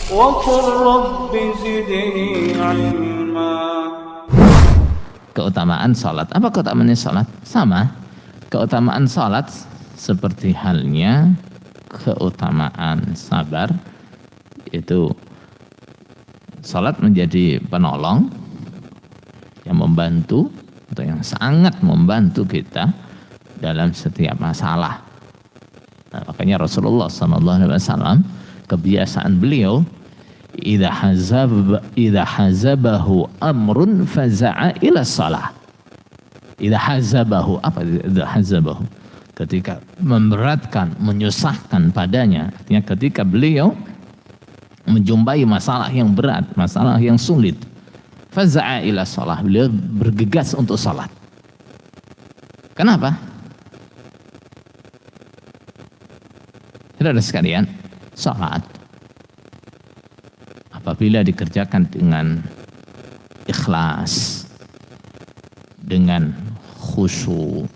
وقل رب زدني علما. Keutamaan salat. Apa keutamaannya salat? Sama. Keutamaan salat seperti halnya keutamaan sabar. Itu salat menjadi penolong yang membantu atau yang sangat membantu kita dalam setiap masalah. Nah, makanya Rasulullah SAW kebiasaan beliau idza hazabahu amrun faza'a ila shalah. Idza hazabahu, apa idza hazabahu? Ketika memberatkan, menyusahkan padanya, artinya ketika beliau menjumpai masalah yang berat, masalah yang sulit, faza'a ila shalah, beliau bergegas untuk salat. Kenapa? Saudara sekalian, salat apabila dikerjakan dengan ikhlas, dengan khusyuk,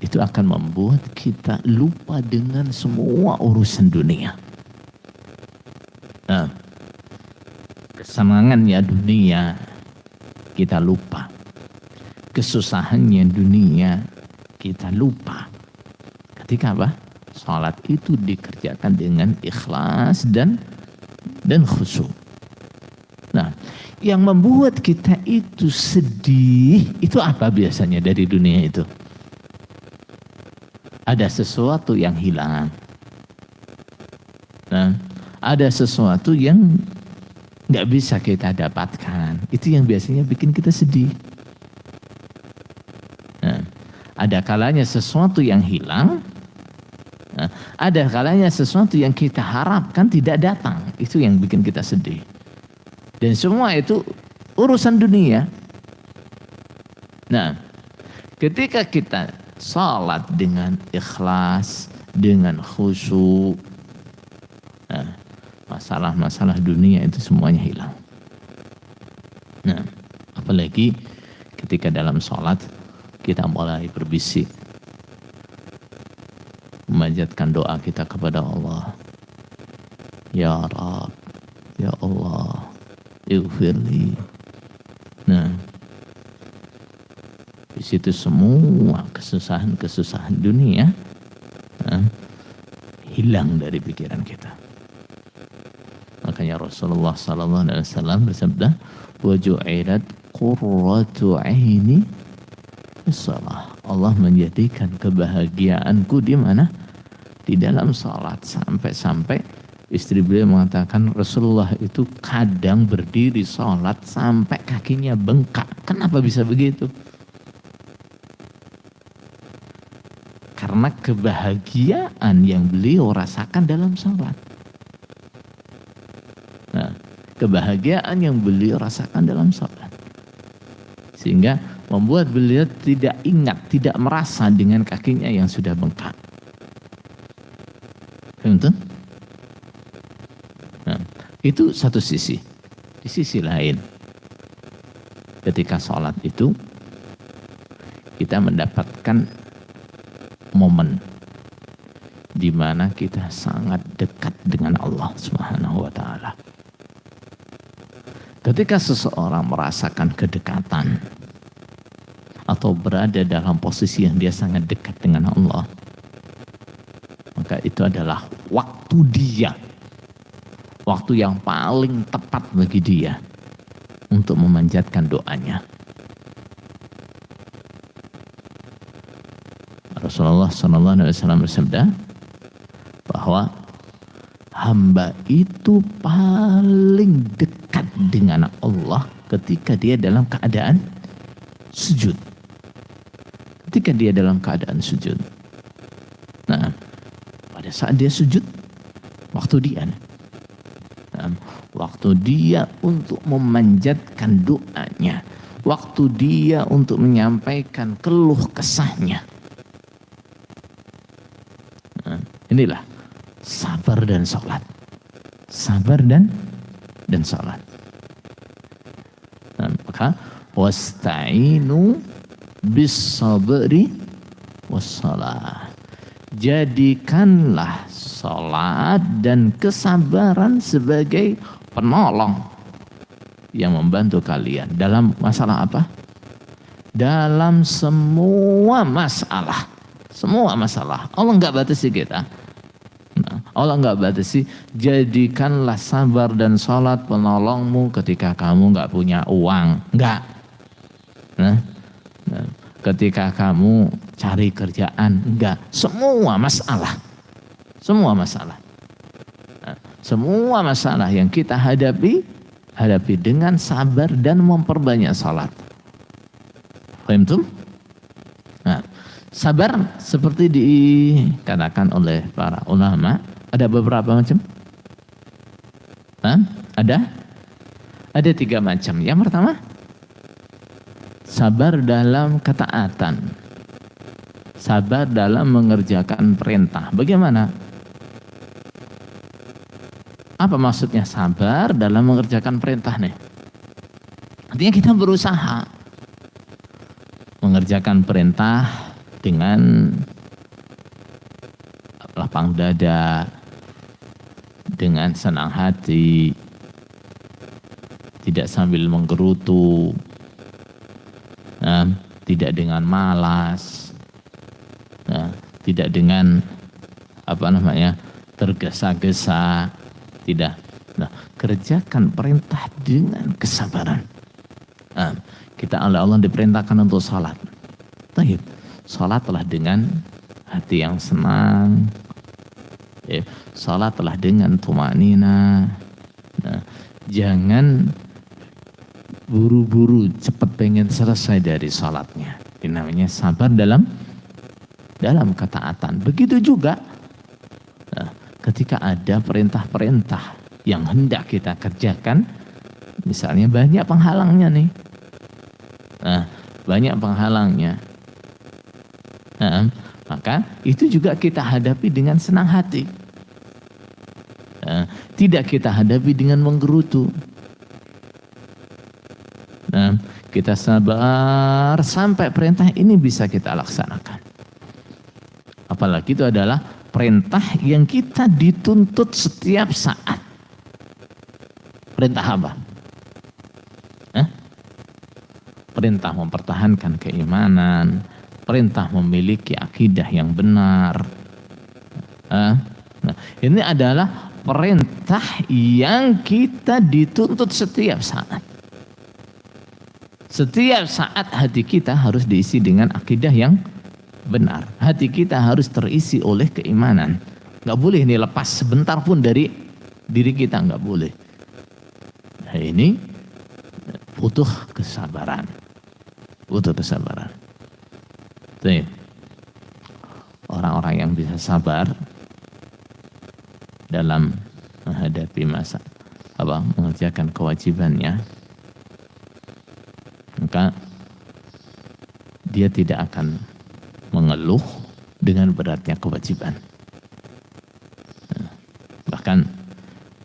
itu akan membuat kita lupa dengan semua urusan dunia. Nah, kesenangannya dunia kita lupa, kesusahannya dunia kita lupa. Ketika apa? Salat itu dikerjakan dengan ikhlas dan khusyuk. Nah, yang membuat kita itu sedih, itu apa biasanya dari dunia itu? Ada sesuatu yang hilang. Nah, ada sesuatu yang nggak bisa kita dapatkan. Itu yang biasanya bikin kita sedih. Nah, ada kalanya sesuatu yang hilang. Nah, ada kalanya sesuatu yang kita harapkan tidak datang. Itu yang bikin kita sedih. Dan semua itu urusan dunia. Nah, ketika kita salat dengan ikhlas, dengan khusyuk, nah, masalah-masalah dunia itu semuanya hilang. Nah, apalagi ketika dalam salat kita mulai berbisik, memanjatkan doa kita kepada Allah. Ya Rabb, ya Allah, ighfirli. Nah, di situ semua kesusahan dunia hilang dari pikiran kita. Makanya Rasulullah SAW bersabda, wa ju'ilat qurratu aini shalah. Allah menjadikan kebahagiaanku di mana? Di dalam salat. Sampai istri beliau mengatakan Rasulullah itu kadang berdiri salat sampai kakinya bengkak. Kenapa bisa begitu? Karena kebahagiaan yang beliau rasakan dalam salat. Nah, kebahagiaan yang beliau rasakan dalam salat. Sehingga membuat beliau tidak ingat, tidak merasa dengan kakinya yang sudah bengkak. Betul? Nah, itu satu sisi. Di sisi lain, ketika sholat itu, kita mendapatkan momen di mana kita sangat dekat dengan Allah Subhanahu wa Ta'ala. Ketika seseorang merasakan kedekatan atau berada dalam posisi yang dia sangat dekat dengan Allah, maka itu adalah waktu dia, waktu yang paling tepat bagi dia untuk memanjatkan doanya. Rasulullah SAW bersabda bahwa hamba itu paling dekat dengan Allah ketika dia dalam keadaan sujud. Ketika dia dalam keadaan sujud. Nah, pada saat dia sujud, waktu dia. Nah, waktu dia untuk memanjatkan doanya. Waktu dia untuk menyampaikan keluh kesahnya. Nah, inilah sabar dan sholat. Sabar dan sholat. Nah, maka wasta'inu bis sabri was salah. Jadikanlah salat dan kesabaran sebagai penolong yang membantu kalian dalam masalah apa? Dalam semua masalah. Semua masalah. Allah enggak batasi kita. Nah, Allah enggak batasi. Jadikanlah sabar dan salat penolongmu ketika kamu enggak punya uang. Enggak. Nah, ketika kamu cari kerjaan. Enggak. Semua masalah. Semua masalah. Nah, semua masalah yang kita hadapi dengan sabar dan memperbanyak salat. Paham tuh? Nah, sabar seperti dikatakan oleh para ulama ada beberapa macam. Ada 3 macam. Yang pertama, sabar dalam ketaatan, sabar dalam mengerjakan perintah. Bagaimana? Apa maksudnya sabar dalam mengerjakan perintah nih? Artinya kita berusaha mengerjakan perintah dengan lapang dada, dengan senang hati, tidak sambil menggerutu, tidak dengan malas, tidak dengan tergesa-gesa, tidak. Nah, kerjakan perintah dengan kesabaran. Kita oleh Allah diperintahkan untuk salat. Baik, salatlah dengan hati yang senang. Salatlah dengan tumanina. Nah, jangan buru-buru cepat pengen selesai dari salatnya. Ini namanya sabar dalam ketaatan. Begitu juga ketika ada perintah-perintah yang hendak kita kerjakan, misalnya banyak penghalangnya nih. Banyak penghalangnya. Maka itu juga kita hadapi dengan senang hati. Tidak kita hadapi dengan menggerutu. Kita sabar sampai perintah ini bisa kita laksanakan. Apalagi itu adalah perintah yang kita dituntut setiap saat. Perintah apa? Perintah mempertahankan keimanan, perintah memiliki akidah yang benar. Nah, ini adalah perintah yang kita dituntut setiap saat. Setiap saat hati kita harus diisi dengan akidah yang benar. Hati kita harus terisi oleh keimanan. Nggak boleh ini lepas sebentar pun dari diri kita, nggak boleh. Nah, ini butuh kesabaran. Butuh kesabaran. Orang-orang yang bisa sabar dalam menghadapi mengerjakan kewajibannya, maka dia tidak akan mengeluh dengan beratnya kewajiban. Bahkan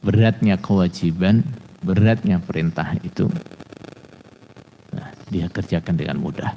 beratnya kewajiban, beratnya perintah itu dia kerjakan dengan mudah.